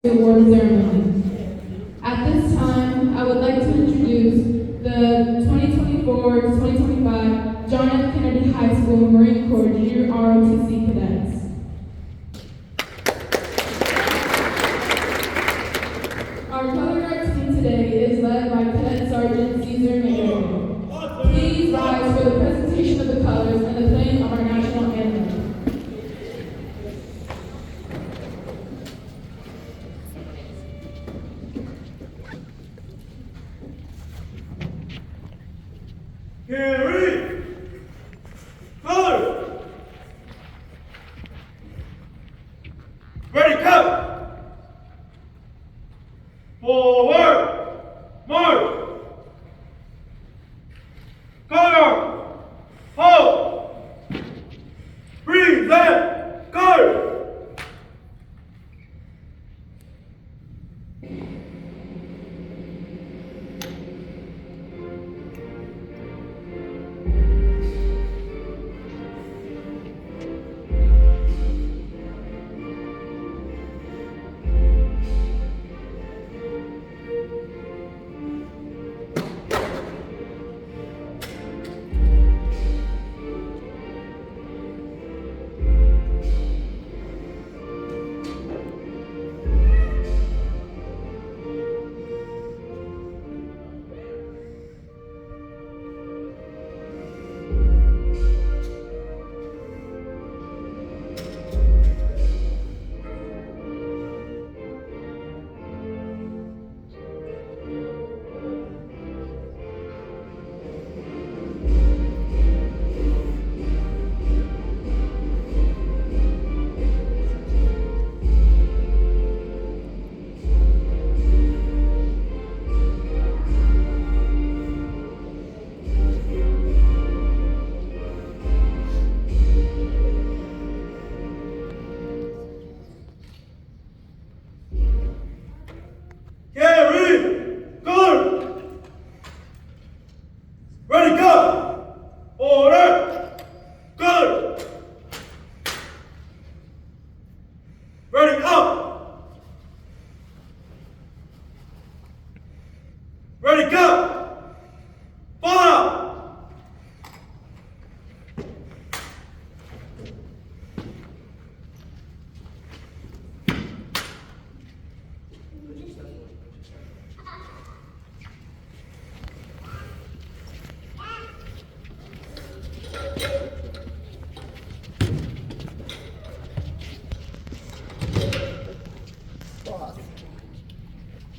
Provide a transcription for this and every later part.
award ceremony. At this time, I would like to introduce the 2024-2025 John F. Kennedy High School Marine Corps Junior ROTC Cadets. Our color guard team today is led by Cadet Sergeant Caesar Mayor. Please rise for the presentation of the colors and the playing of our national anthem. Carry! Color! Ready, cut! Forward! March! Color! Hold! Present! Color! Ready, go! Order! Good! Ready, up! Ready, go! Fall out!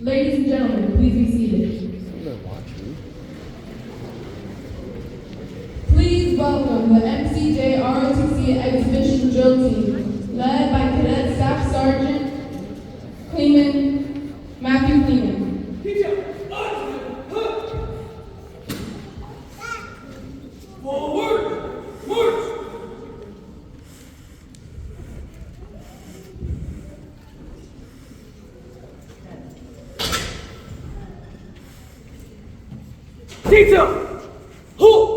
Ladies and gentlemen, please be seated. Please welcome the MCJROTC Exhibition Drill Team, led by Cadet Staff Sergeant Matthew Kleeman. Forward! March! Detail! Hold!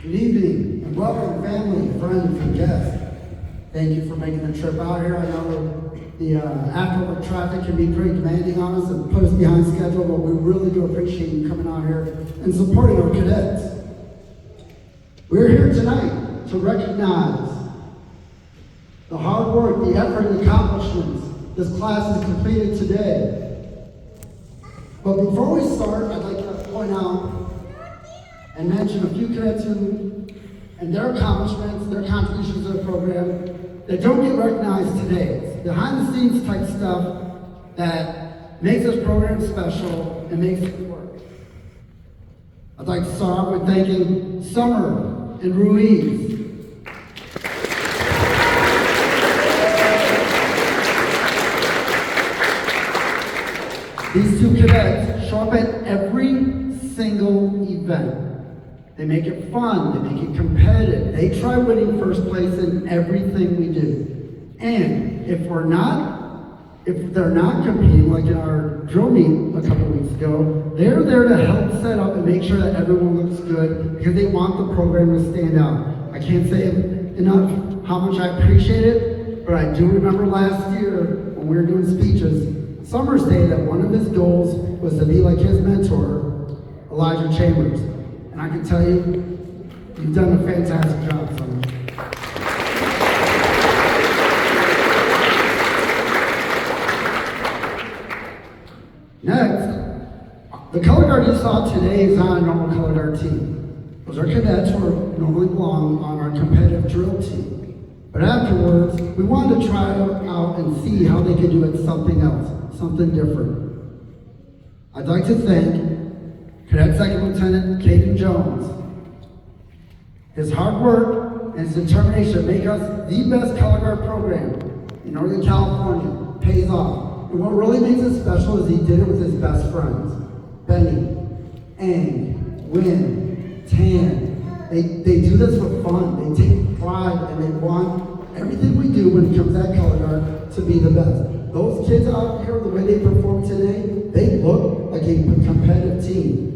Good evening, and welcome family, friends, and guests. Thank you for making the trip out here. I know the after-work traffic can be pretty demanding on us and put us behind schedule, but we really do appreciate you coming out here and supporting our cadets. We're here tonight to recognize the hard work, the effort, and accomplishments this class has completed today. But before we start, I'd like to point out and mention a few cadets and their accomplishments, their contributions to the program that don't get recognized today. It's behind the scenes type stuff that makes this program special and makes it work. I'd like to start with thanking Summer and Ruiz. These two cadets show up at every single event. They make it fun, they make it competitive. They try winning first place in everything we do. And if they're not competing, like in our drill meet a couple weeks ago, they're there to help set up and make sure that everyone looks good because they want the program to stand out. I can't say enough how much I appreciate it, but I do remember last year when we were doing speeches, Summer stated that one of his goals was to be like his mentor, Elijah Chambers. And I can tell you, you've done a fantastic job, Summer. Next, the color guard you saw today is not a normal color guard team. Those are cadets who normally belong on our competitive drill team. But afterwards, we wanted to try out and see how they could do it something else, something different. I'd like to thank Cadet Second Lieutenant Caden Jones. His hard work and his determination to make us the best color guard program in Northern California pays off. And what really makes it special is he did it with his best friends. Benny, Ang, Win, Tan. They do this for fun. They take pride and they want everything we do when it comes to that color guard to be the best. Those kids out here, the way they perform today, they look like a competitive team.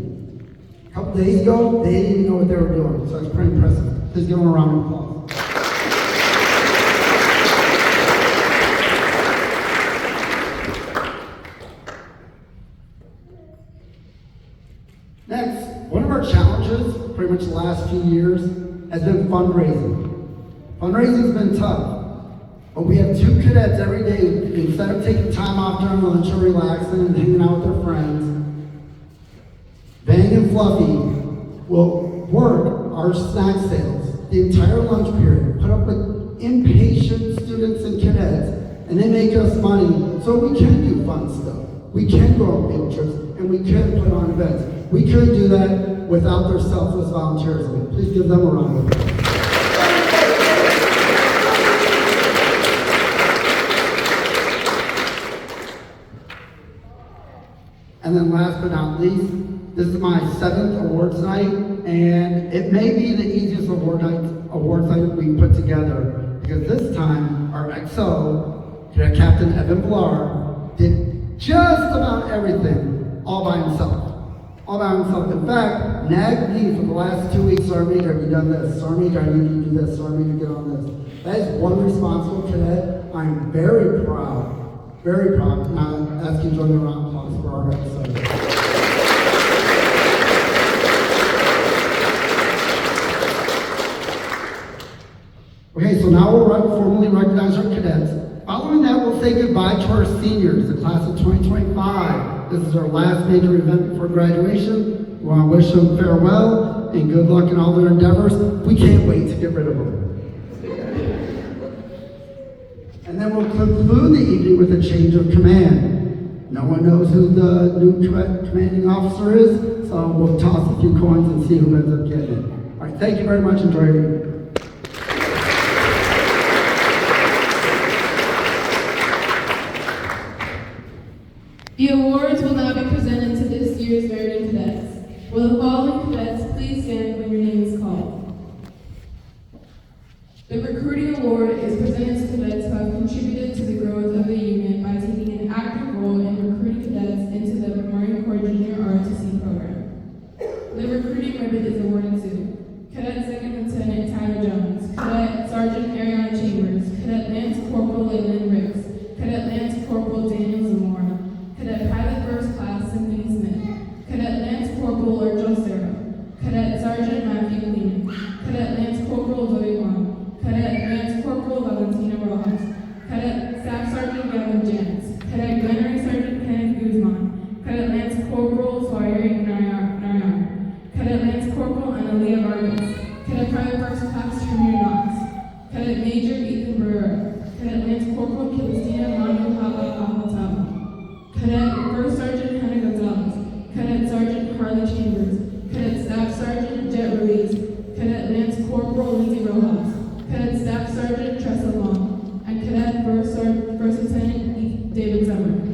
A couple days ago, they didn't even know what they were doing, so it's pretty impressive. Please give them a round of applause. Next, one of our challenges, pretty much the last few years, has been fundraising. Fundraising's been tough, but we have two cadets every day, instead of taking time off during lunch or relaxing and hanging out with their friends, Bang and Fluffy will work our snack sales the entire lunch period, put up with impatient students and cadets, and they make us money so we can do fun stuff. We can go on field trips, and we can put on events. We couldn't do that without their selfless volunteerism. Please give them a round of applause. And then last but not least, this is my 7th awards night, and it may be the easiest awards night we put together, because this time our XO, Cadet Captain Evan Villar, did just about everything all by himself. All by himself. In fact, nagged me for the last 2 weeks, Sergeant, have you done this? Sergeant, I need you to do this. Sergeant, get on this. That is one responsible cadet. I'm very proud. Very proud. And I ask you to join me a round of applause for our episode. Okay, so now we'll formally recognize our cadets. Following that, we'll say goodbye to our seniors, the class of 2025. This is our last major event before graduation. We want to wish them farewell and good luck in all their endeavors. We can't wait to get rid of them. And then we'll conclude the evening with a change of command. No one knows who the new commanding officer is, so we'll toss a few coins and see who ends up getting it. All right, thank you very much. Enjoy your evening. The awards will now be presented to this year's merited cadets. Will the following cadets please stand when your name is called? The recruiting award is presented to cadets who have contributed to the growth of the union by taking an active role in recruiting cadets into the Marine Corps Junior ROTC program. The recruiting ribbon is awarded to Cadet Second Corporal Kilistina Manuhava Ahotava. Cadet First Sergeant Hannah Gonzalez. Cadet Sergeant Harley Chambers. Cadet Staff Sergeant Jet Ruiz. Cadet Lance Corporal Lindsay Rojas. Cadet Staff Sergeant Tressa Long. And Cadet First Lieutenant David Summer.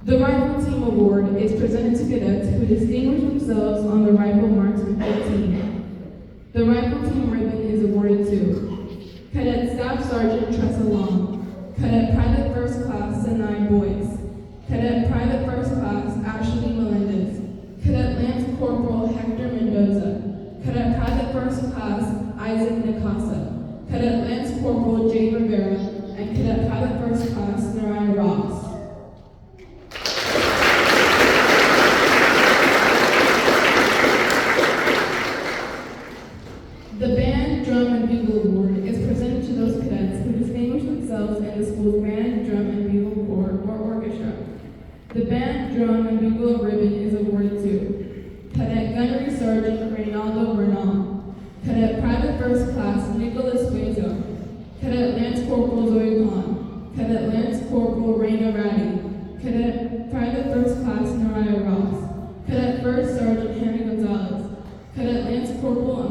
The Rifle Team Award is presented to cadets who distinguish themselves on the Rifle Marksman 15. The Rifle Team ribbon is awarded to Cadet Staff Sergeant Tressa Long, Cadet Private First Class Sinai Boyce, Cadet Private First Class Ashley Melendez, Cadet Lance Corporal Hector Mendoza, Cadet Private First Class Isaac Nicasa, Cadet Lance Corporal Jay Rivera, and Cadet Private First Class Naraya Ross. The Band, Drum, and Bugle Award is presented to those cadets who distinguish themselves in the school's band, drum, and bugle corps or orchestra. The Band, Drum, and Bugle ribbon is awarded to Cadet Gunnery Sergeant Reynaldo Bernal, Cadet Private First Class Nicholas Huezo, Cadet Lance Corporal Zoe Khan, Cadet Lance Corporal Raina Ratty, Cadet Private First Class Naraya Ross, Cadet First Sergeant Hannah Gonzalez, Cadet Lance Corporal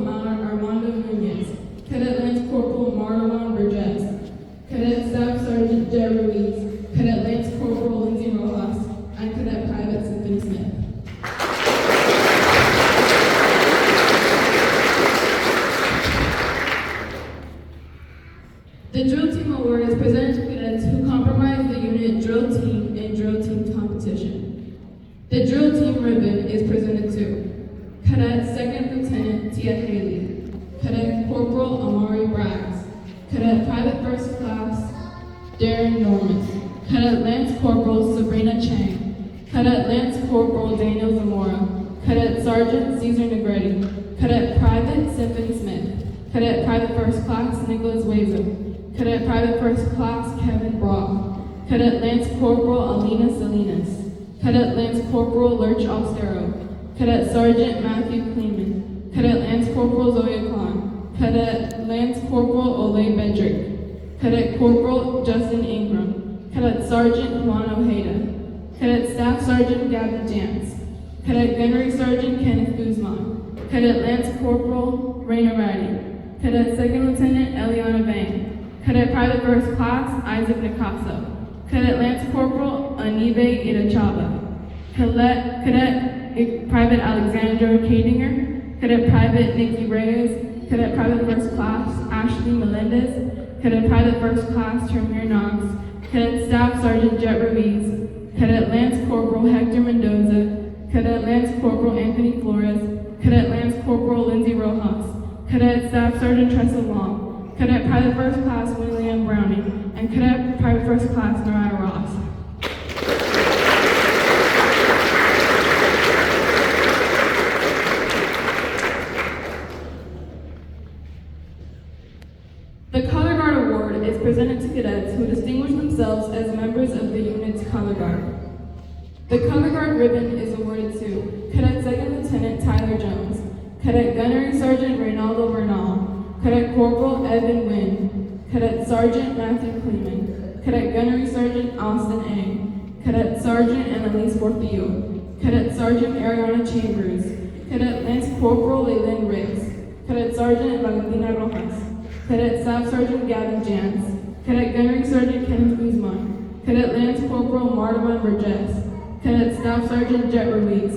Armando Nunez, Cadet Lance Corporal Marlon Burgess, Cadet Staff Sergeant Jet Ruiz, Cadet Lance Corporal Lindsay Rojas, and Cadet Private Symphony Smith. The Drill Team Award is presented to cadets who comprise the unit drill team in drill team competition. The Drill Team ribbon is presented to Cadet Second Lieutenant Tia Haley, Cadet Corporal Amari Braggs, Cadet Private First Class Darren Norman, Cadet Lance Corporal Sabrina Chang, Cadet Lance Corporal Daniel Zamora, Cadet Sergeant Caesar Negretti, Cadet Private Symphony Smith, Cadet Private First Class Nicholas Wazo, Cadet Private First Class Kevin Brock, Cadet Lance Corporal Alina Salinas, Cadet Lance Corporal Lurch Austero, Cadet Sergeant Matthew Kleeman, Cadet Lance Corporal Zoya Khan, Cadet Lance Corporal Ole Bedrick, Cadet Corporal Justin Ingram, Cadet Sergeant Juan Ojeda, Cadet Staff Sergeant Gavin Jantz, Cadet Gunnery Sergeant Kenneth Guzman, Cadet Lance Corporal Raina Ratty, Cadet Second Lieutenant Eliana Vang, Cadet Private First Class Isaac Nicaso, Cadet Lance Corporal Anibe Irachaba, Cadet Private Alexandra Kadinger, Cadet Private Nikki Reyes, Cadet Private First Class Ashley Melendez, Cadet Private First Class Tremere Knox, Cadet Staff Sergeant Jet Ruiz, Cadet Lance Corporal Hector Mendoza, Cadet Lance Corporal Anthony Flores, Cadet Lance Corporal Lindsay Rojas, Cadet Staff Sergeant Tressa Long, Cadet Private First Class William Browning, and Cadet Private First Class Naraya Ross. The Color Guard Award is presented to cadets who distinguish themselves as members of the unit's Color Guard. The Color Guard ribbon is awarded to Cadet Second Lieutenant Tyler Jones, Cadet Gunnery Sergeant Reynaldo Bernal, Cadet Corporal Evan Wynn, Cadet Sergeant Matthew Kleeman, Cadet Gunnery Sergeant Austin Eng, Cadet Sergeant Annalise Portillo, Cadet Sergeant Ariana Chambers, Cadet Lance Corporal Leylin Riggs, Cadet Sergeant Valentina Rojas, Cadet Staff Sergeant Gavin Jantz, Cadet Gunnery Sergeant Kenneth Guzman, Cadet Lance Corporal Martavan Burgess, Cadet Staff Sergeant Jet Ruiz,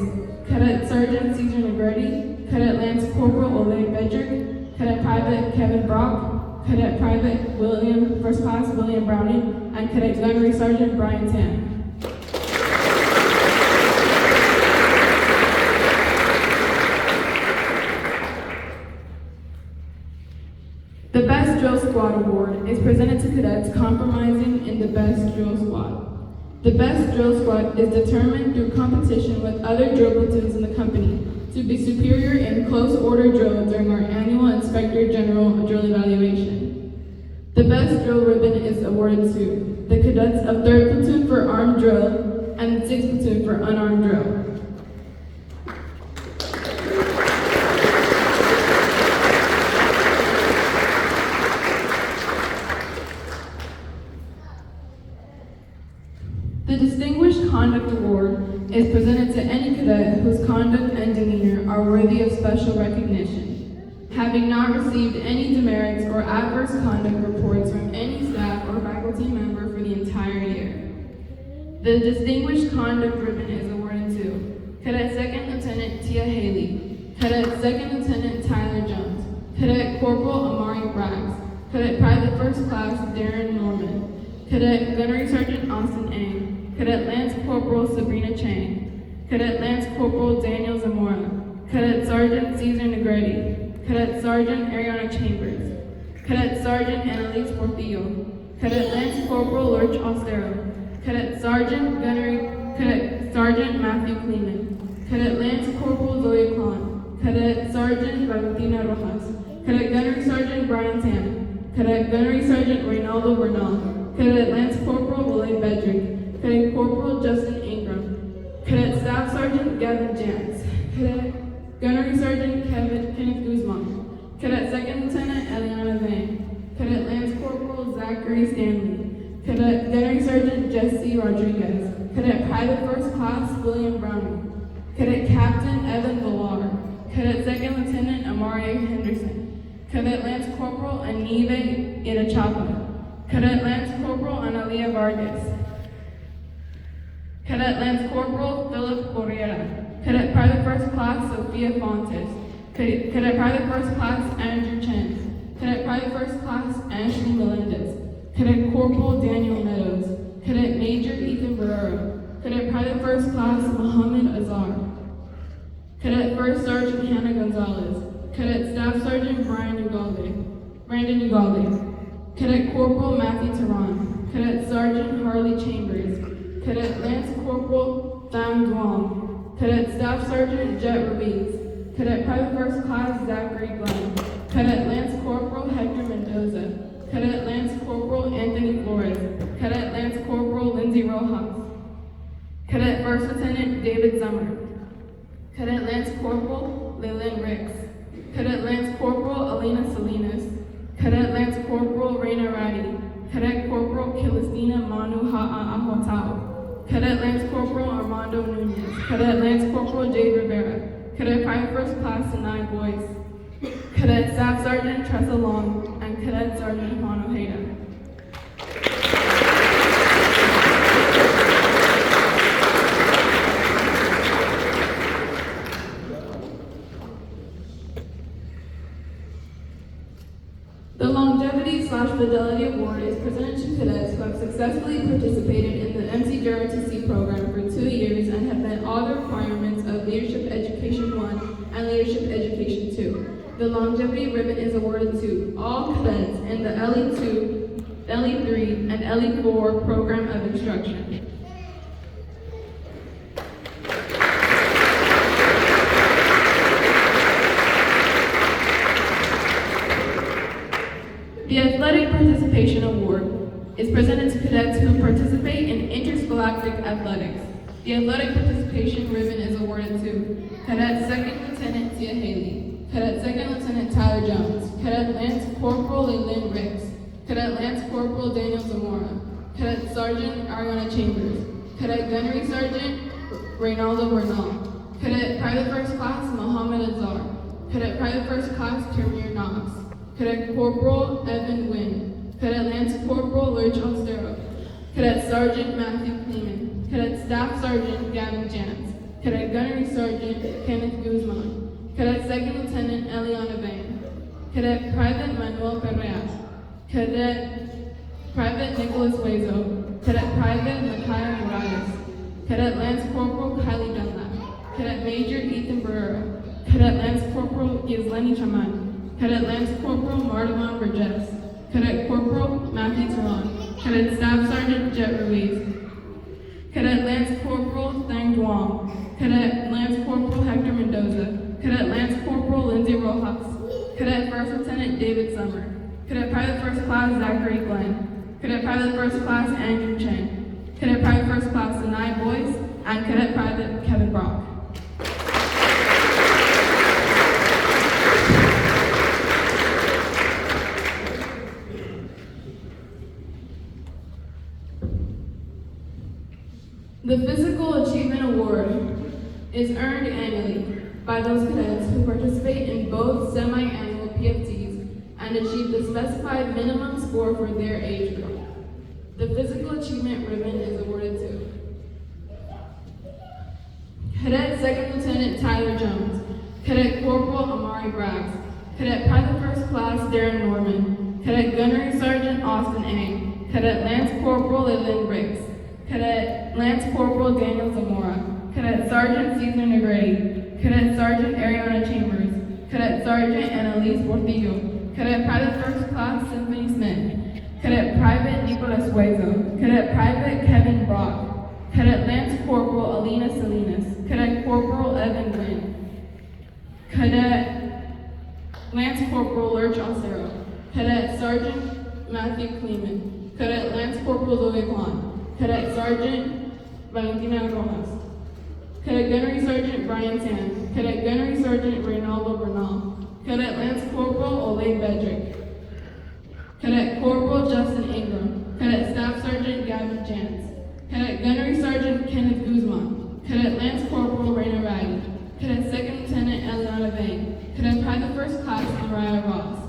Cadet Sergeant Caesar Negretti, Cadet Lance Corporal Ole Bedrick, Cadet Private Kevin Brock, Cadet Private First Class William Browning, and Cadet Gunnery Sergeant Brian Tan. The Best Drill Squad Award is presented to cadets compromising in the Best Drill Squad. The Best Drill Squad is determined through competition with other drill platoons in the company to be superior in close order drill during our annual Inspector General Drill Evaluation. The Best Drill ribbon is awarded to the cadets of 3rd Platoon for Armed Drill and 6th Platoon for Unarmed Drill. are worthy of special recognition, having not received any demerits or adverse conduct reports from any staff or faculty member for the entire year. The Distinguished Conduct Ribbon is awarded to Cadet Second Lieutenant Tia Haley, Cadet Second Lieutenant Tyler Jones, Cadet Corporal Amari Braggs, Cadet Private First Class Darren Norman, Cadet Gunnery Sergeant Austin Ang, Cadet Lance Corporal Sabrina Chang, Cadet Lance Corporal Daniel Zamora, Cadet Sergeant Cesar Negretti, Cadet Sergeant Ariana Chambers, Cadet Sergeant Annalise Portillo, Cadet Lance Corporal Lurch Austero, Cadet Sergeant Matthew Kleeman, Cadet Lance Corporal Zoe Khan, Cadet Sergeant Valentina Rojas, Cadet Gunnery Sergeant Brian Tan, Cadet Gunnery Sergeant Reynaldo Bernal, Cadet Lance Corporal Willie Bedrick, Cadet Corporal Justin Ingram, Cadet Staff Sergeant Gavin Jantz, Cadet Gunnery Sergeant Kenneth Guzman, Cadet Second Lieutenant Eliana Vane, Cadet Lance Corporal Zachary Stanley, Cadet Gunnery Sergeant Jesse Rodriguez, Cadet Private First Class William Browning, Cadet Captain Evan Villar, Cadet Second Lieutenant Amari Henderson, Cadet Lance Corporal Anive Irachapa, Cadet Lance Corporal Analia Vargas, Cadet Lance Corporal Philip Borrera, Cadet Private First Class Sophia Fontes, Cadet Private First Class Andrew Chen, Cadet Private First Class Ashley Melendez, Cadet Corporal Daniel Meadows, Cadet Major Ethan Barrera, Cadet Private First Class Mohammed Azar, Cadet First Sergeant Hannah Gonzalez, Cadet Staff Sergeant Brandon Ugalde, Cadet Corporal Matthew Tehran, Cadet Sergeant Harley Chambers, Cadet Lance Corporal Tham Duong, Cadet Staff Sergeant Jet Ruiz, Cadet Private First Class Zachary Glenn, Cadet Lance Corporal Hector Mendoza, Cadet Lance Corporal Anthony Flores, Cadet Lance Corporal Lindsay Rojas, Cadet First Lieutenant David Summer, Cadet Lance Corporal Leland Ricks, Cadet Lance Corporal Alina Salinas, Cadet Lance Corporal Reina Ratty, Cadet Corporal Kilistina Manu Ha'ahotao, Cadet Lance Corporal Armando Nunez, Cadet Lance Corporal Jade Rivera, Cadet Private First Class Sinai Boyce, Cadet Staff Sergeant Tressa Long, and Cadet Sergeant Juan Ojeda. The Longevity/Fidelity Award is presented to cadets who have successfully participated in the MCJROTC program for 2 years and have met all the requirements of Leadership Education 1 and Leadership Education 2. The Longevity Ribbon is awarded to all cadets in the LE2, LE3, and LE4 program of instruction. The Athletic Participation Award is presented to cadets who participate in interscholastic athletics. The Athletic Participation Ribbon is awarded to Cadet Second Lieutenant Tia Haley, Cadet Second Lieutenant Tyler Jones, Cadet Lance Corporal Leland Ricks, Cadet Lance Corporal Daniel Zamora, Cadet Sergeant Ariana Chambers, Cadet Gunnery Sergeant Reynaldo Bernal, Cadet Private First Class Mohammed Azar, Cadet Private First Class Termier Knox, Cadet Corporal Evan Wynn, Cadet Lance Corporal Lurch Austero, Cadet Sergeant Matthew Kleeman, Cadet Staff Sergeant Gavin Jantz, Cadet Gunnery Sergeant Kenneth Guzman, Cadet Second Lieutenant Eliana Vane, Cadet Private Manuel Perreas, Cadet Private Nicholas Huezo, Cadet Private Micaiah Morales, Cadet Lance Corporal Kylie Dunlap, Cadet Major Ethan Barrera, Cadet Lance Corporal Ghislaine Chaman, Cadet Lance Corporal Mardelon Burgess, Cadet Corporal Matthew Tehran, Cadet Staff Sergeant Jet Ruiz, Cadet Lance Corporal Thang Duong, Cadet Lance Corporal Hector Mendoza, Cadet Lance Corporal Lindsay Rojas, Cadet First Lieutenant David Summer, Cadet Private First Class Zachary Glenn, Cadet Private First Class Andrew Chen, Cadet Private First Class Sinai Boyce, and Cadet Private Kevin Brock. The Physical Achievement Award is earned annually. by those cadets who participate in both semi-annual PFTs and achieve the specified minimum score for their age group. The Physical Achievement Ribbon is awarded to Cadet Second Lieutenant Tyler Jones, Cadet Corporal Amari Braggs, Cadet Private First Class Darren Norman, Cadet Gunnery Sergeant Austin A., Cadet Lance Corporal Leland Briggs, Cadet Lance Corporal Daniel Zamora, Cadet Sergeant Cesar Negrete, Cadet Sergeant Ariana Chambers, Cadet Sergeant Annalise Portillo, Cadet Private First Class Symphony Smith, Cadet Private Nicolas Huezo, Cadet Private Kevin Brock, Cadet Lance Corporal Alina Salinas, Cadet Corporal Evan Gwynn, Cadet Lance Corporal Lurch Osero, Cadet Sergeant Matthew Kleeman, Cadet Lance Corporal Zoe Kwan, Cadet Sergeant Valentina Rojas, Cadet Gunnery Sergeant Brian Tan, Cadet Gunnery Sergeant Reynaldo Bernal, Cadet Lance Corporal Ole Bedrick, Cadet Corporal Justin Ingram, Cadet Staff Sergeant Gavin Jantz, Cadet Gunnery Sergeant Kenneth Guzman, Cadet Lance Corporal Raina Raggi, Cadet Second Lieutenant Eliana Vang, Cadet Private First Class Mariah Ross,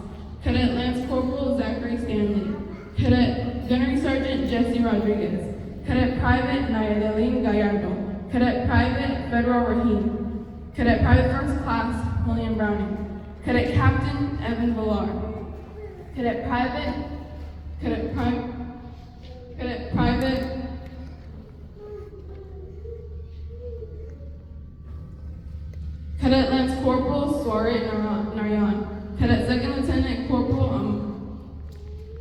Cadet Lance Corporal Zachary Stanley, Cadet Gunnery Sergeant Jesse Rodriguez, Cadet Private Nayadalene Gallardo, Cadet Private Federal Rahim, Cadet Private First Class William Browning, Cadet Captain Evan Villar, Cadet Private Cadet Lance Corporal Swarit Narayan, Cadet Second Lieutenant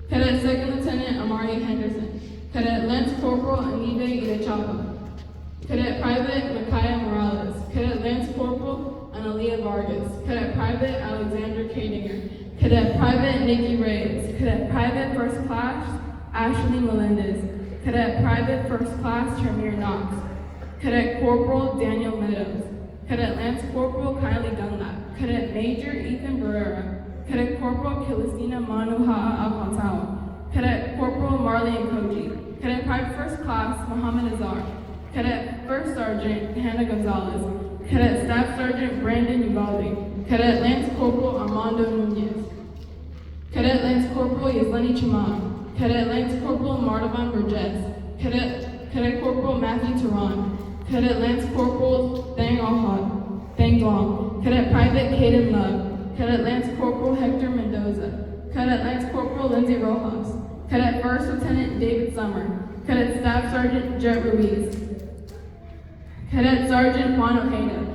Cadet Second Lieutenant Amari Henderson, Cadet Lance Corporal Anide Idechapa, Cadet Private Micaiah Morales, Cadet Lance Corporal Analia Vargas, Cadet Private Alexander Kadinger, Cadet Private Nikki Reyes, Cadet Private First Class Ashley Melendez, Cadet Private First Class Tremere Knox, Cadet Corporal Daniel Meadows, Cadet Lance Corporal Kylie Dunlap, Cadet Major Ethan Barrera, Cadet Corporal Kilistina Manuha Alcantara, Cadet Corporal Marlene Koji, Cadet Private First Class Muhammad Azar, Cadet First Sergeant Hannah Gonzalez, Cadet Staff Sergeant Brandon Uvalde, Cadet Lance Corporal Armando Nunez, Cadet Lance Corporal Yesleni Chaman, Cadet Lance Corporal Martavan Burgess, Cadet Corporal Matthew Turan, Cadet Lance Corporal Thang Ahad, Thang Duong, Cadet Private Caden Love, Cadet Lance Corporal Hector Mendoza, Cadet Lance Corporal Lindsay Rojas, Cadet First Lieutenant David Summer, Cadet Staff Sergeant Jet Ruiz, Cadet Sergeant Juan Ojeda,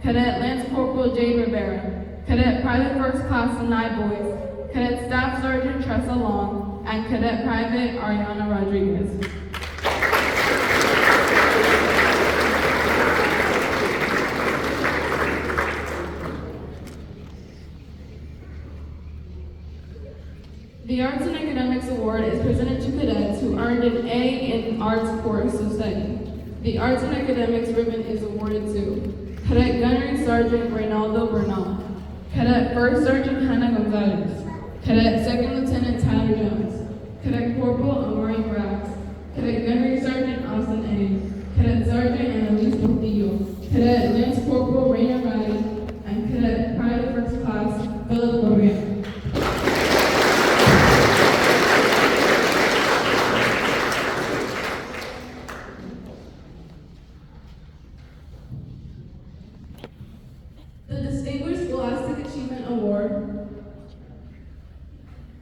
Cadet Lance Corporal Jade Rivera, Cadet Private First Class Sinai Boys, Cadet Staff Sergeant Tressa Long, and Cadet Private Ariana Rodriguez. The Arts and Academics Award is presented to cadets who earned an A in arts course of study. The Arts and Academics ribbon is awarded to Cadet Gunnery Sergeant Reynaldo Bernal, Cadet First Sergeant Hannah Gonzalez, Cadet Second Lieutenant Tyler Jones, Cadet Corporal Amari Braggs, Cadet Gunnery Sergeant Austin A., Cadet Sergeant Annalise Portillo, Cadet Lance Corporal Raina Raggi, and Cadet Private First Class Philip Loria. The Distinguished Scholastic Achievement Award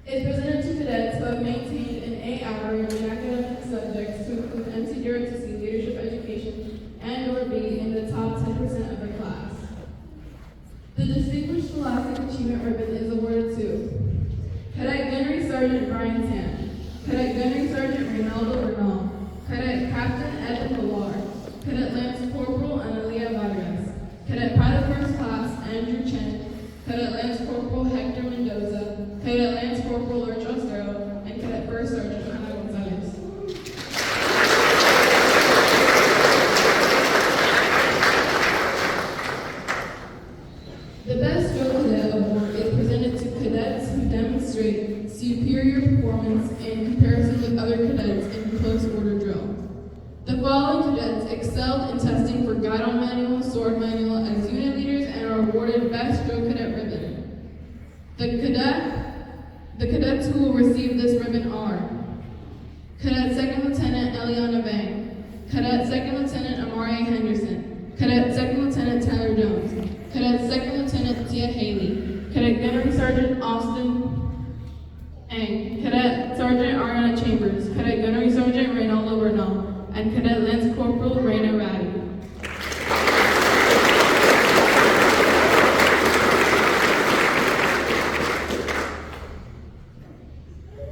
is presented to cadets who have maintained an A average in academic subjects to include MCJROTC leadership education and/or be in the top 10% of their class. The Distinguished Scholastic Achievement Ribbon is awarded to Cadet Gunnery Sergeant Brian Tan, Cadet Gunnery Sergeant Reynaldo Bernal, Cadet Captain Evan Villar, Cadet Lance Corporal Analia Vargas, Cadet Private First Class Andrew Chen, Cadet Lance Corporal Hector Mendoza, Cadet Lance Corporal Lurch Ostero, and Cadet First Sergeant Hannah Gonzalez. The Best Drill Cadet Award is presented to cadets who demonstrate superior performance in comparison with other cadets in close order drill. The following cadets excelled in testing for guidon manual, sword manual as unit leaders, and are awarded Best Drill Cadet Ribbon. The cadets who will receive this ribbon are Cadet Second Lieutenant Eliana Bang, Cadet Second Lieutenant Amari Henderson, Cadet Second Lieutenant Tyler Jones, Cadet Second Lieutenant Tia Haley, Cadet Gunnery Sergeant Austin Ang, Cadet Sergeant Ariana Chambers, Cadet Gunnery Sergeant Reynaldo Bernal, and Cadet Lance Corporal Raina Ratty.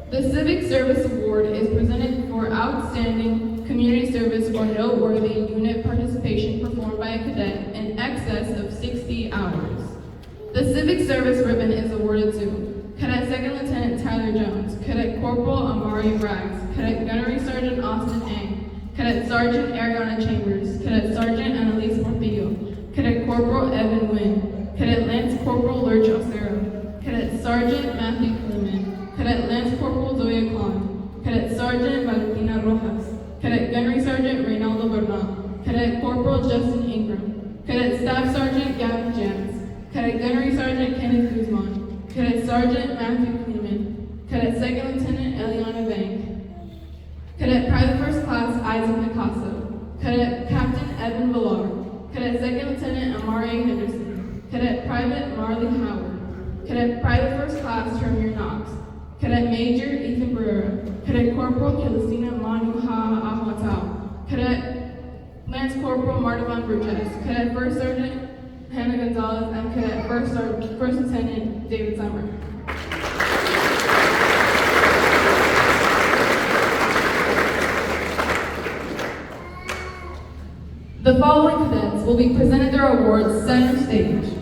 The Civic Service Award is presented for outstanding community service or noteworthy unit participation performed by a cadet in excess of 60 hours. The Civic Service Ribbon is awarded to Cadet Second Lieutenant Tyler Jones, Cadet Corporal Amari Braggs, Cadet Gunnery Sergeant Austin Ang, Cadet Sergeant Ariana Chambers, Cadet Sergeant Annalise Portillo, Cadet Corporal Evan Wynn, Cadet Lance Corporal Lurch Ocero, Cadet Sergeant Matthew Kleeman, Cadet Lance Corporal Zoya Khan, Cadet Sergeant Valentina Rojas, Cadet Gunnery Sergeant Reynaldo Bernal, Cadet Corporal Justin Ingram, Cadet Staff Sergeant Gavin Jans, Cadet Gunnery Sergeant Kenneth Guzman, Cadet Sergeant Matthew Kleeman, Cadet Second Lieutenant Eliana Bank, Cadet Private First Class Isaac Nicasso, Cadet Captain Evan Villar, Cadet Second Lieutenant Amari Henderson, Cadet Private Marley Howard, Cadet Private First Class Tremere Knox, Cadet Major Ethan Barrera, Cadet Corporal Celestina Manuha Ahmatau, Cadet Lance Corporal Martavan Burgess, Cadet First Sergeant Hannah Gonzalez, and Cadet First Lieutenant David Summer. The following cadets will be presented their awards center stage.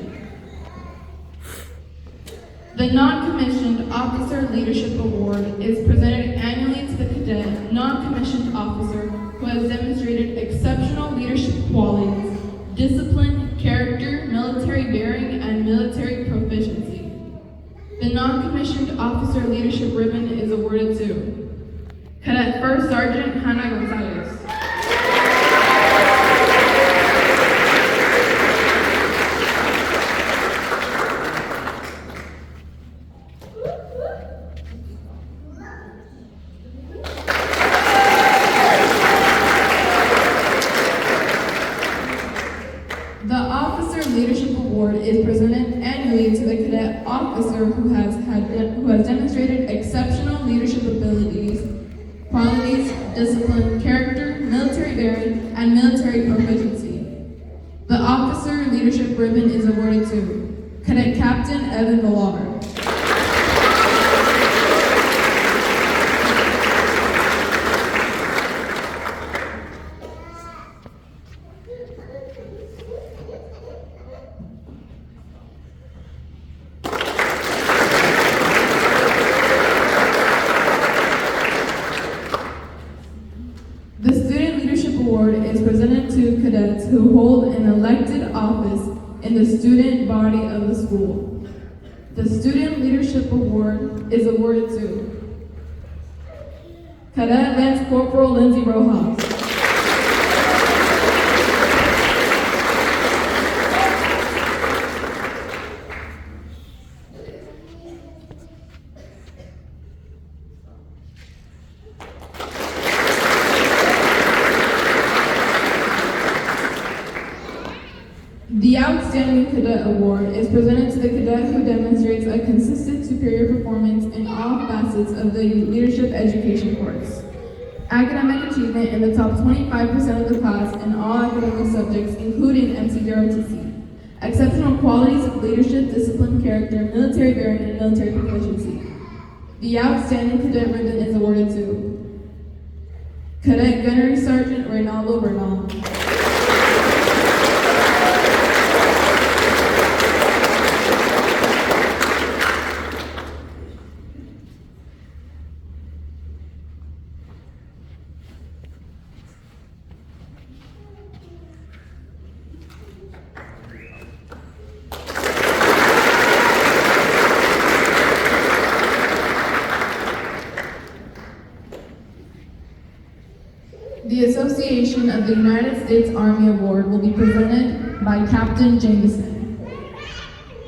The Non-Commissioned Officer Leadership Award is presented annually to the cadet non-commissioned officer who has demonstrated exceptional leadership qualities, discipline, character, military bearing, and military proficiency. The Non-Commissioned Officer Leadership Ribbon is awarded to Cadet First Sergeant Hannah Gonzalez, is presented annually to the cadet officer who has demonstrated exceptional leadership abilities, qualities, discipline, character, military bearing, and military proficiency. The Officer Leadership Ribbon is awarded to Cadet Captain Evan Villar, cadets who hold an elected office in the student body of the school. The Student Leadership Award is awarded to Cadet Lance Corporal Lindsay Rojas, The Outstanding Cadet Award is presented to the cadet who demonstrates a consistent superior performance in all facets of the leadership education course. Academic achievement in the top 25% of the class in all academic subjects, including MCJROTC. Exceptional qualities of leadership, discipline, character, military bearing, and military proficiency. The Outstanding Cadet Ribbon is awarded to Cadet Gunnery Sergeant Reynaldo Bernal, The Association of the United States Army Award will be presented by Captain Jameson.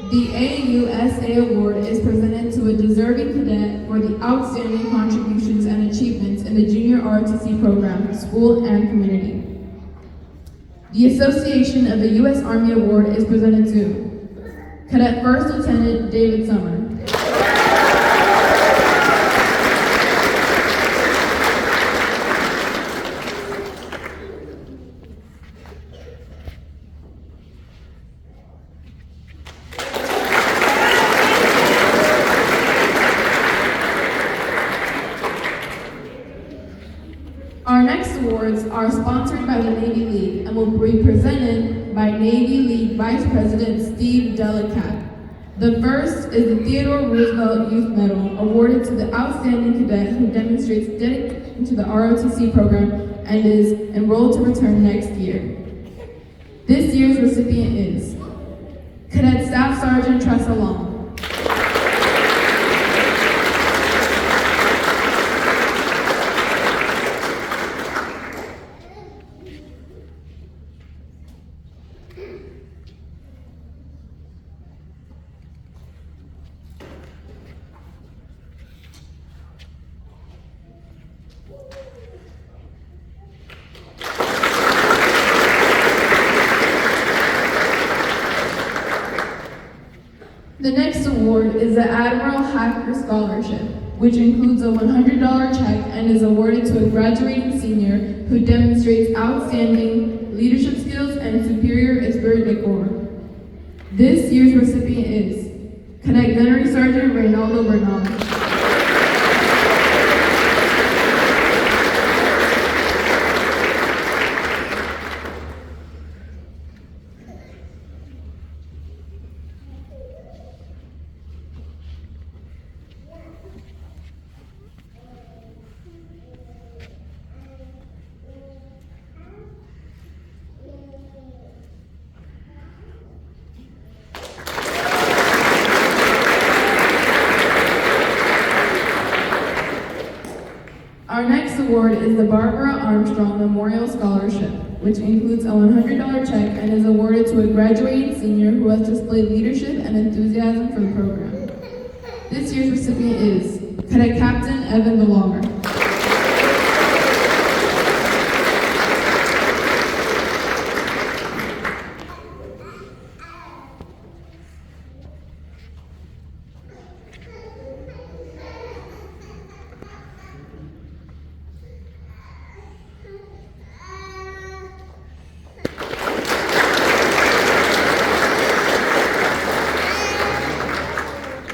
The AUSA Award is presented to a deserving cadet for the outstanding contributions and achievements in the Junior ROTC program, school, and community. The Association of the U.S. Army Award is presented to Cadet First Lieutenant David Summer. Our next awards are sponsored by the Navy League and will be presented by Navy League Vice President Steve Delacat. The first is the Theodore Roosevelt Youth Medal, awarded to the outstanding cadet who demonstrates dedication to the ROTC program and is enrolled to return next year. This year's recipient is Cadet Staff Sergeant Tressa Long. The next award is the Admiral Hacker Scholarship, which includes a $100 check and is awarded to a graduating senior who demonstrates outstanding leadership skills and superior esprit de corps. This year's recipient is Cadet Gunnery Sergeant Reynaldo Bernal. Our next award is the Barbara Armstrong Memorial Scholarship, which includes a $100 check and is awarded to a graduating senior who has displayed leadership and enthusiasm for the program. This year's recipient is Cadet Captain Evan DeLonger.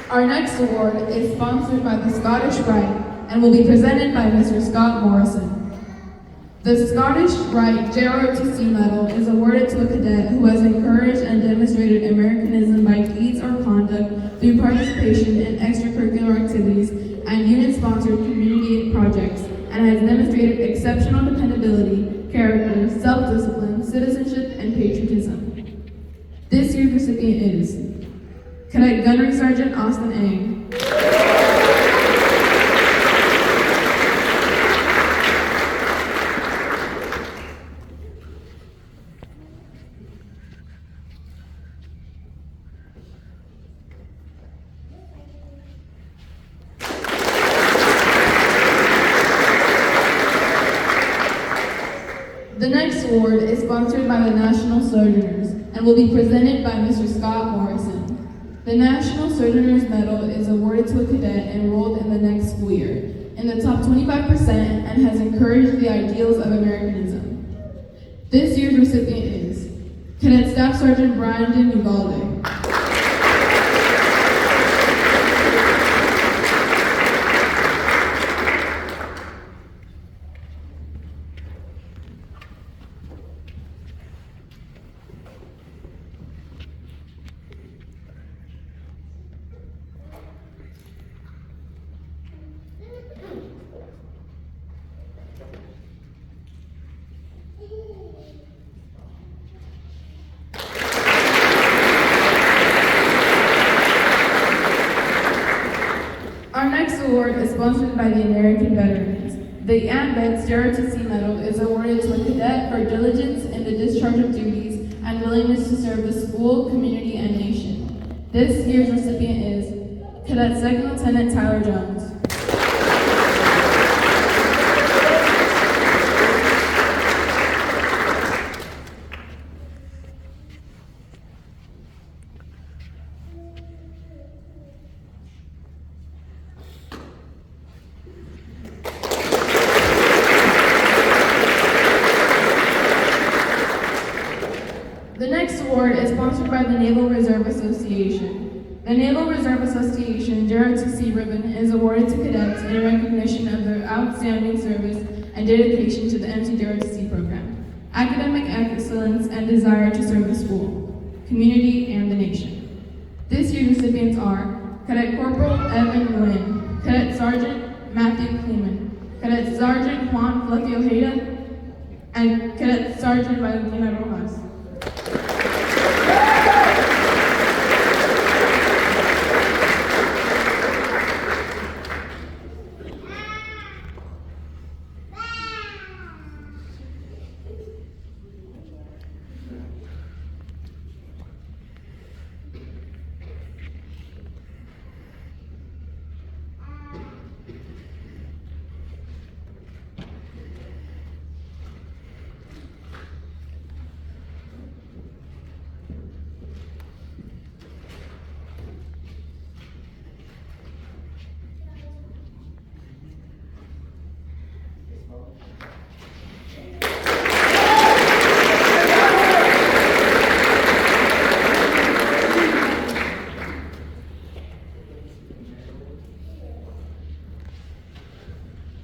Our next award is sponsored by the Scottish Rite and will be presented by Mr. Scott Morrison. The Scottish Rite JROTC Medal is awarded to a cadet who has encouraged and demonstrated Americanism by deeds or conduct through participation in extracurricular activities and unit-sponsored community projects, and has demonstrated exceptional dependability, character, self-discipline, citizenship, and patriotism. This year's recipient is Cadet Gunnery Sergeant Austin Ang. The next award is sponsored by the National Sojourners and will be presented by Mr. Scott Morrison. The National Sojourners Medal is awarded to a cadet enrolled in the next school year, in the top 25%, and has encouraged the ideals of Americanism. This year's recipient is Cadet Staff Sergeant Brandon Uvalde. Our next award is sponsored by the American Veterans. The AMVETS JROTC Medal is awarded to a cadet for diligence in the discharge of duties and willingness to serve the school, community, and nation. This year's recipient is Cadet Second Lieutenant Tyler Jones. The next award is sponsored by the Naval Reserve Association. The Naval Reserve Association JROTC ribbon is awarded to cadets in recognition of their outstanding service and dedication to the MCJROTC program, academic excellence, and desire to serve the school, community, and the nation. This year's recipients are Cadet Corporal Evan Nguyen, Cadet Sergeant Matthew Kleeman, Cadet Sergeant Juan Flecky Ojeda, and Cadet Sergeant Valentina Rojas.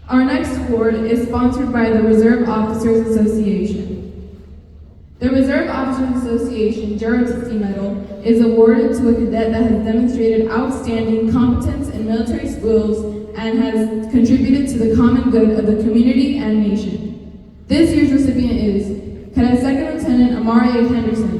Our next award is sponsored by the Reserve Officers Association. The Reserve Officers Association JROTC Medal is awarded to a cadet that has demonstrated outstanding competence in military skills and has contributed to the common good of the community and nation. This year's recipient is Cadet Second Lieutenant Amari A. Henderson.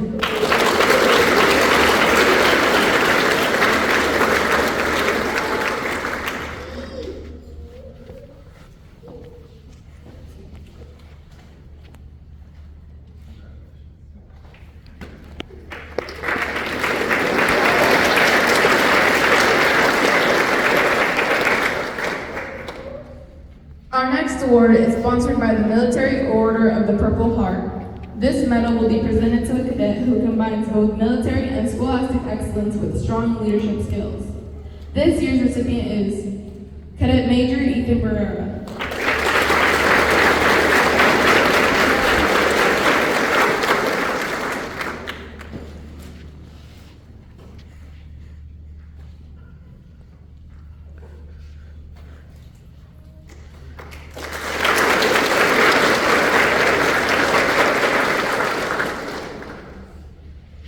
Our next award is sponsored by the Military Order of the Purple Heart. This medal will be presented to a cadet who combines both military and scholastic excellence with strong leadership skills. This year's recipient is Cadet Major Ethan Barrera.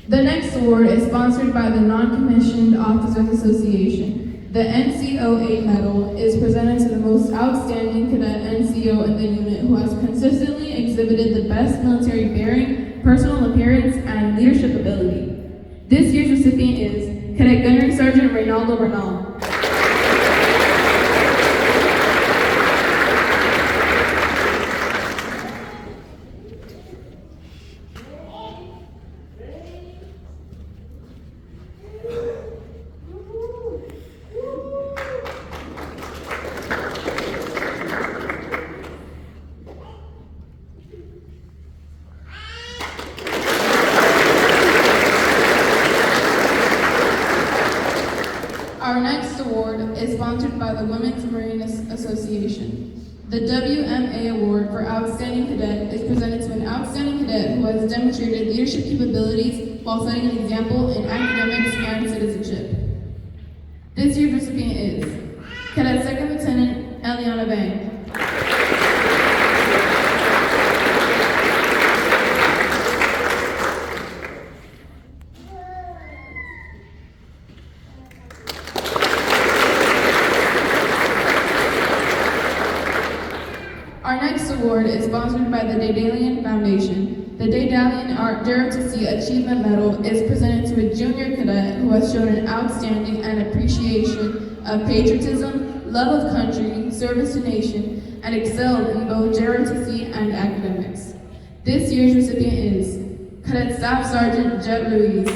The next award is sponsored by the Non-Commissioned Officers Association. The NCOA medal is presented to the most outstanding cadet NCO in the unit who has consistently exhibited the best military bearing, personal appearance, and leadership ability. This year's recipient is Cadet Gunnery Sergeant Reynaldo Bernal. Our next award is sponsored by the Women's Marine Association. The WMA Award for Outstanding Cadet is presented to an outstanding cadet who has demonstrated leadership capabilities while setting an example in academics and citizenship. This year's recipient is Cadet Second Lieutenant Eliana Bang. Our next award is sponsored by the Daedalian Foundation. The Daedalian JROTC Achievement Medal is presented to a junior cadet who has shown an outstanding and appreciation of patriotism, love of country, service to nation, and excelled in both JROTC and academics. This year's recipient is Cadet Staff Sergeant Jed Ruiz.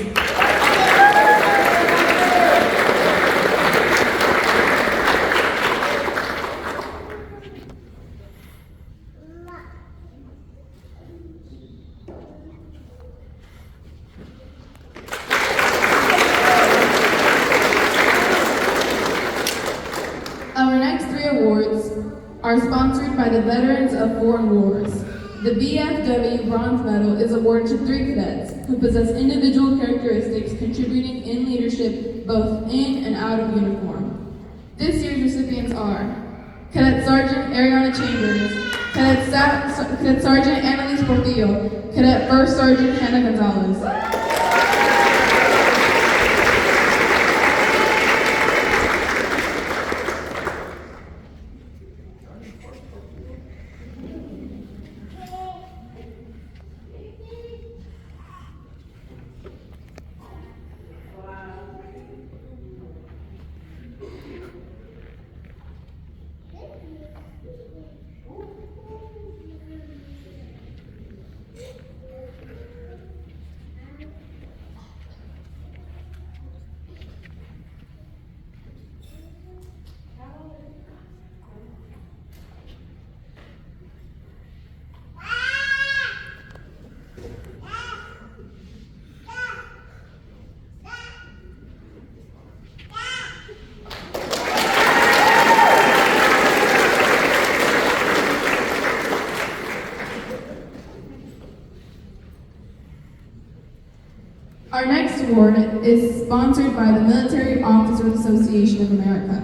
are sponsored by the Veterans of Foreign Wars. The BFW Bronze Medal is awarded to 3 cadets who possess individual characteristics contributing in leadership both in and out of uniform. This year's recipients are Cadet Sergeant Ariana Chambers, Cadet Sergeant Annalise Portillo, Cadet First Sergeant Hannah Gonzalez. Our next award is sponsored by the Military Officers Association of America.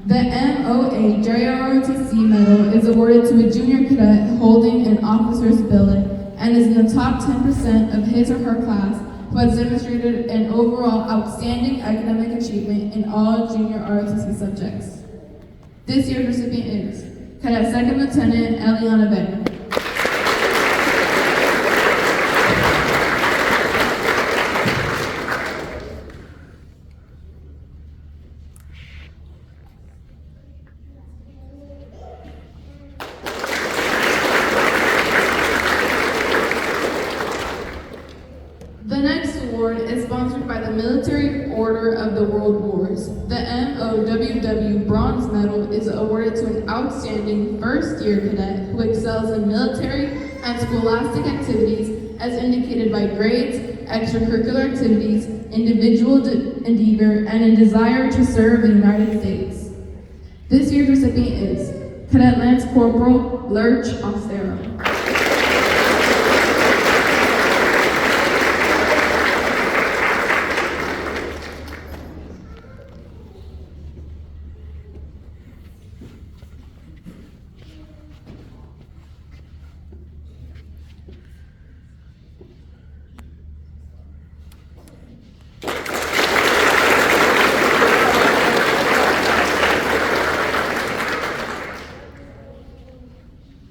The MCJROTC medal is awarded to a junior cadet holding an officer's billet and is in the top 10% of his or her class who has demonstrated an overall outstanding academic achievement in all junior ROTC subjects. This year's recipient is Cadet Second Lieutenant Eliana Beck. The next award is sponsored by the Military Order of the World Wars. The MOWW Bronze Medal is awarded to an outstanding first-year cadet who excels in military and scholastic activities as indicated by grades, extracurricular activities, individual endeavor, and a desire to serve the United States. This year's recipient is Cadet Lance Corporal Lurch Ostero.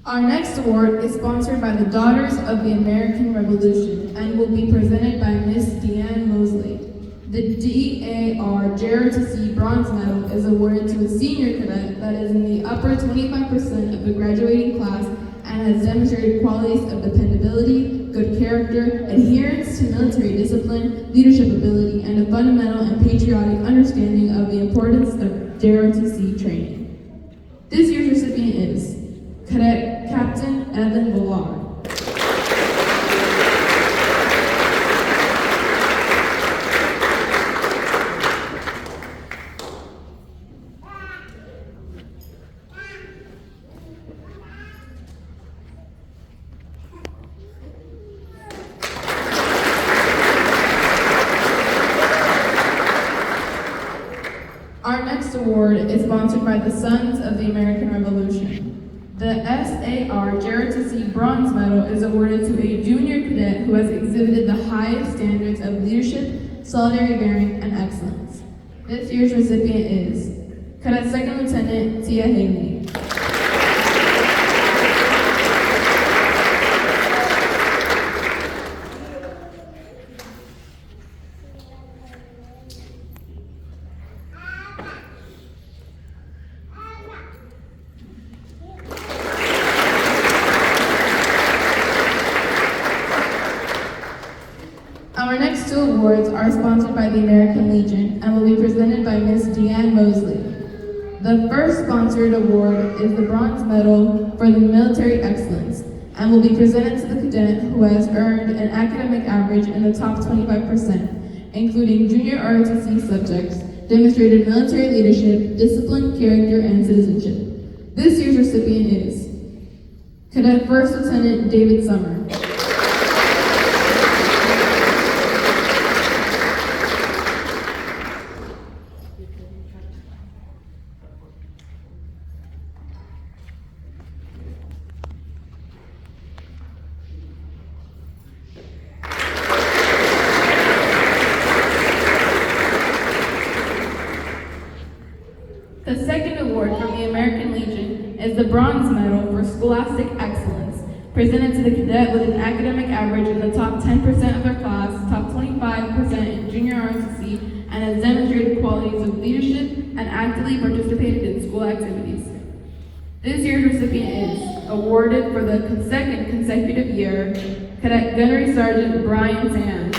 Our next award is sponsored by the Daughters of the American Revolution and will be presented by Miss Deanne Mosley. The DAR JROTC Bronze Medal is awarded to a senior cadet that is in the upper 25% of the graduating class and has demonstrated qualities of dependability, good character, adherence to military discipline, leadership ability, and a fundamental and patriotic understanding of the importance of JROTC training. This year's recipient is Cadet Captain Evan Villar. Our next award is sponsored by the Sons of the American Revolution. The SAR JROTC Bronze Medal is awarded to a junior cadet who has exhibited the highest standards of leadership, solidarity bearing, and excellence. This year's recipient is Cadet Second Lieutenant Tia Haley. Our next two awards are sponsored by the American Legion and will be presented by Miss Deanne Mosley. The first sponsored award is the Bronze Medal for the Military Excellence and will be presented to the cadet who has earned an academic average in the top 25%, including junior ROTC subjects, demonstrated military leadership, discipline, character, and citizenship. This year's recipient is Cadet First Lieutenant David Summer. The second award from the American Legion is the Bronze Medal for Scholastic Excellence, presented to the cadet with an academic average in the top 10% of their class, top 25% in Junior ROTC, and has demonstrated qualities of leadership and actively participated in school activities. This year's recipient is awarded for the second consecutive year, Cadet Gunnery Sergeant Brian Sands.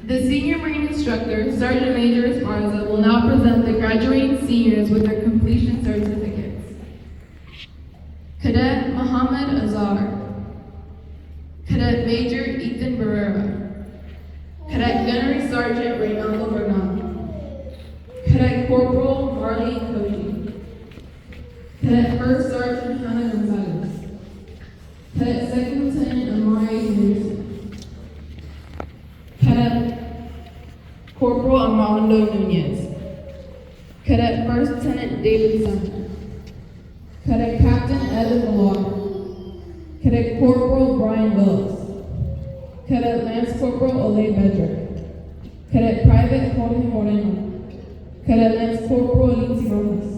The Senior Marine Instructor, Sergeant Major Esparza, will now present the graduating seniors with their completion certificates. Cadet Muhammad Azar. Cadet Major Ethan Barrera. Cadet Gunnery Sergeant Reynaldo Bernal. Cadet Corporal Marley Koji. Cadet First Sergeant Hannah Gonzalez. Cadet Second Lieutenant Amari Henderson. Cadet Corporal Armando Nunez. Cadet First Lieutenant David Sumner. Cadet Captain Evan Millar. Cadet Corporal Brian Willis. Cadet Lance Corporal Ole Bedrick. Cadet Private Jorge Moreno. Cadet Lance Corporal Lindsay Rojas.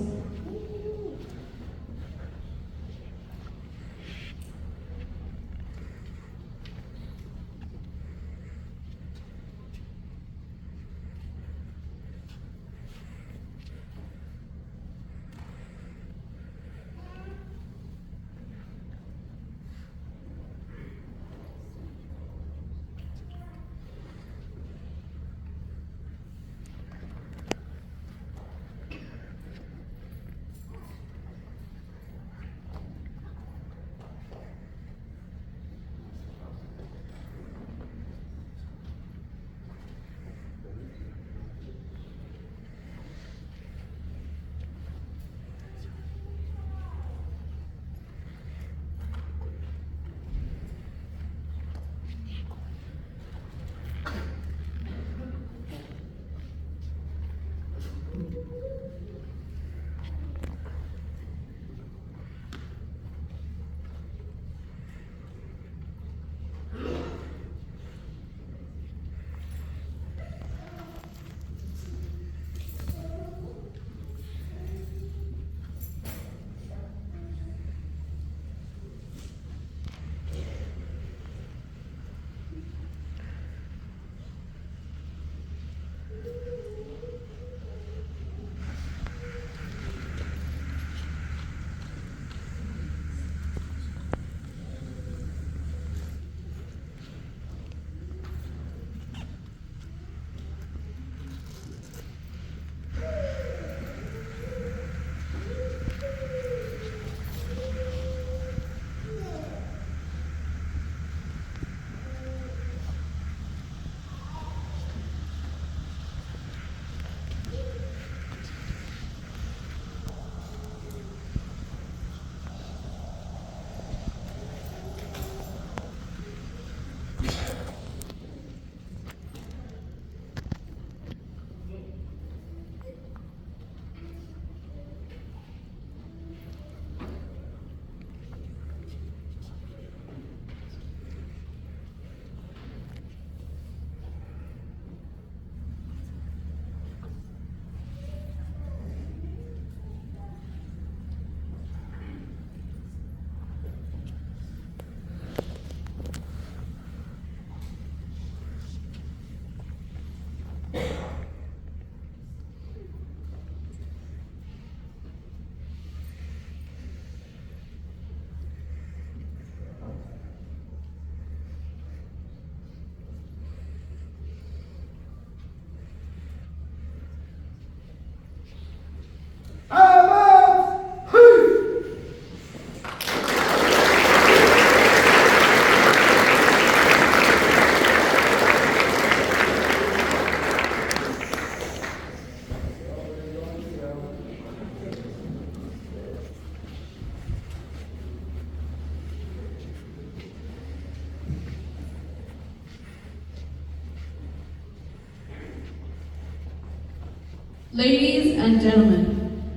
Ladies and gentlemen,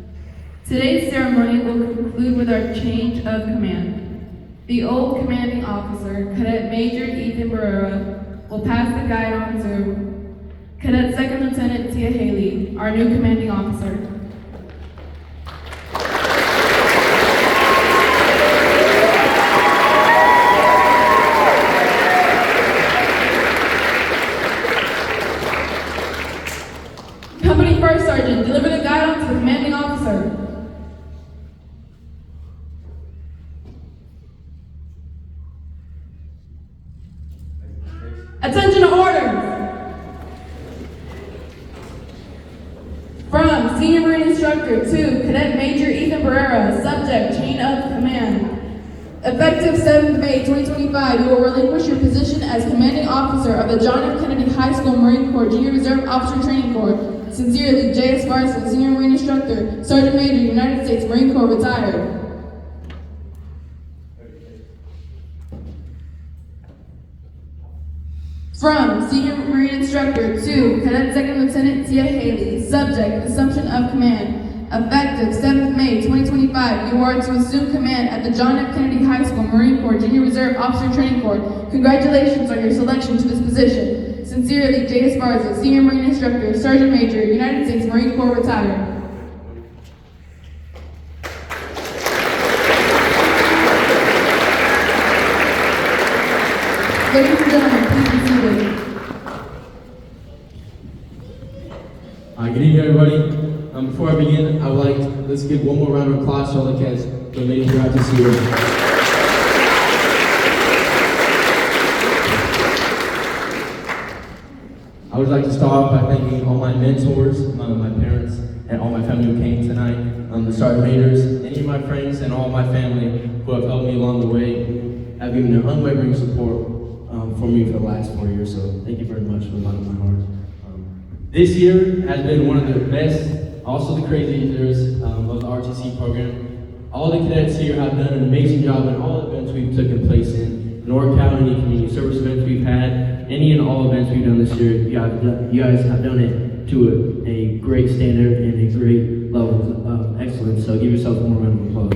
today's ceremony will conclude with our change of command. The old commanding officer, Cadet Major Ethan Barrera, will pass the guide on to Cadet Second Lieutenant Tia Haley, our new commanding officer. Company First Sergeant, deliver the guide on to the commanding officer. Attention to orders! From Senior Marine Instructor to Cadet Major Ethan Barrera, subject, chain of command. Effective 7th May 2025, you will relinquish your position as Commanding Officer of the John F. Kennedy High School Marine Corps Junior Reserve Officer Training Corps. Sincerely, J.S. Barson, Senior Marine Instructor, Sergeant Major, United States Marine Corps, retired. From Senior Marine Instructor to Cadet Second Lieutenant Tia Haley, subject, assumption of command. Effective 7th May 2025, you are to assume command at the John F. Kennedy High School Marine Corps Junior Reserve Officer Training Corps. Congratulations on your selection to this position. Sincerely, J.S. Barza, Senior Marine Instructor, Sergeant Major, United States Marine Corps, retired. Ladies and gentlemen, please be seated. Good evening, everybody. Before I begin, I would like let's give one more round of applause to all the cadets for making it out to see here. I would like to start off by thanking all my mentors, my parents, and all my family who came tonight, the sergeant majors, any of my friends, and all my family who have helped me along the way, have given their unwavering support for me for the last 4 years. So thank you very much from the bottom of my heart. This year has been one of the best, also the craziest years of the ROTC program. All the cadets here have done an amazing job in all events we've taken place in NorCal, any community service events we've had, any and all events we've done this year. You guys have done it to a great standard and a great level of excellence. So give yourselves one more round of applause.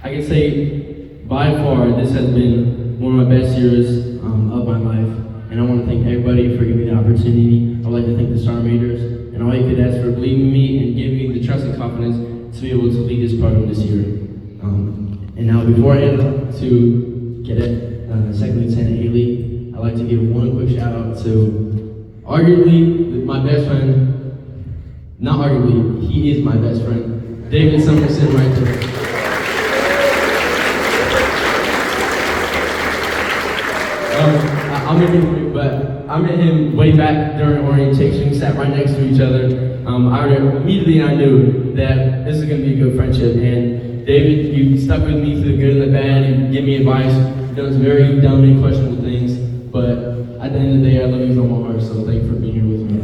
I can say by far this has been one of my best years of my life, and I want to thank everybody for giving me the opportunity. I'd like to thank the sergeant majors and all you cadets for believing in me and giving me the trust and confidence to be able to lead this program this year. And now, before I hand it up to Cadet Second Lieutenant Haley, I'd like to give one quick shout out to arguably my best friend. Not arguably, he is my best friend, David Somerson, right there. I'll make it quick, but I met him way back during orientation. We sat right next to each other. Immediately I knew that this is going to be a good friendship. And David, you stuck with me through the good and the bad and give me advice. You've done some very dumb and questionable things, but at the end of the day, I love you with all my heart. So thank you for being here with me.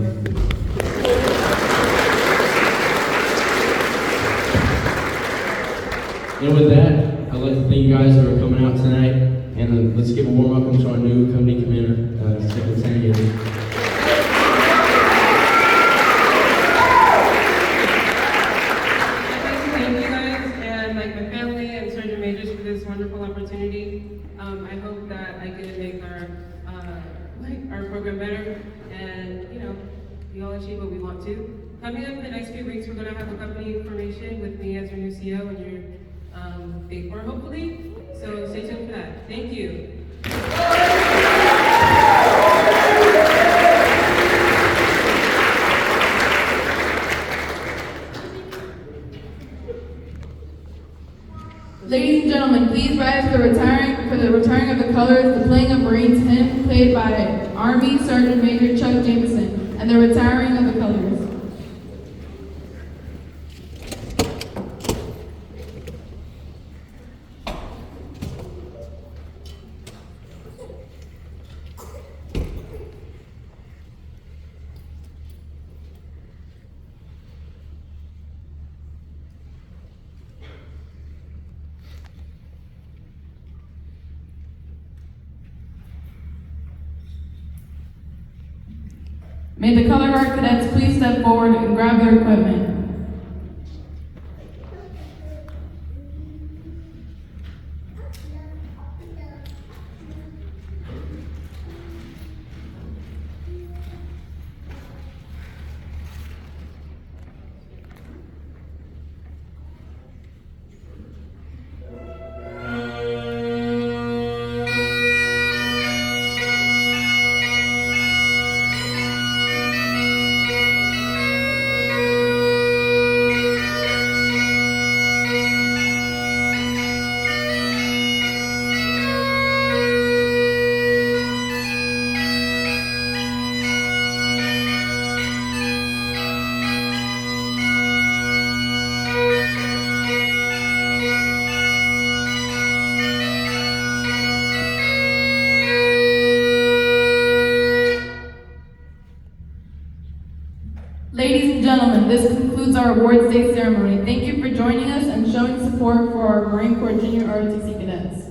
And with that, I'd like to thank you guys for coming out tonight. And let's give a warm welcome to our new company commander, Second Lieutenant Haley. I'd like to thank you guys and my family and sergeant majors for this wonderful opportunity. I hope that I can make our program better, and we all achieve what we want to. Coming up in the next few weeks, we're going to have a company formation with me as your new CO and your big four, hopefully. So stay tuned for that. Thank you. Ladies and gentlemen, please rise for the retiring of the colors, the playing of Marines hymn played by Army Sergeant Major Chuck Jameson, and the retiring of the colors. May the color guard cadets please step forward and grab their equipment. Ladies and gentlemen, this concludes our awards day ceremony. Thank you for joining us and showing support for our Marine Corps Junior ROTC cadets.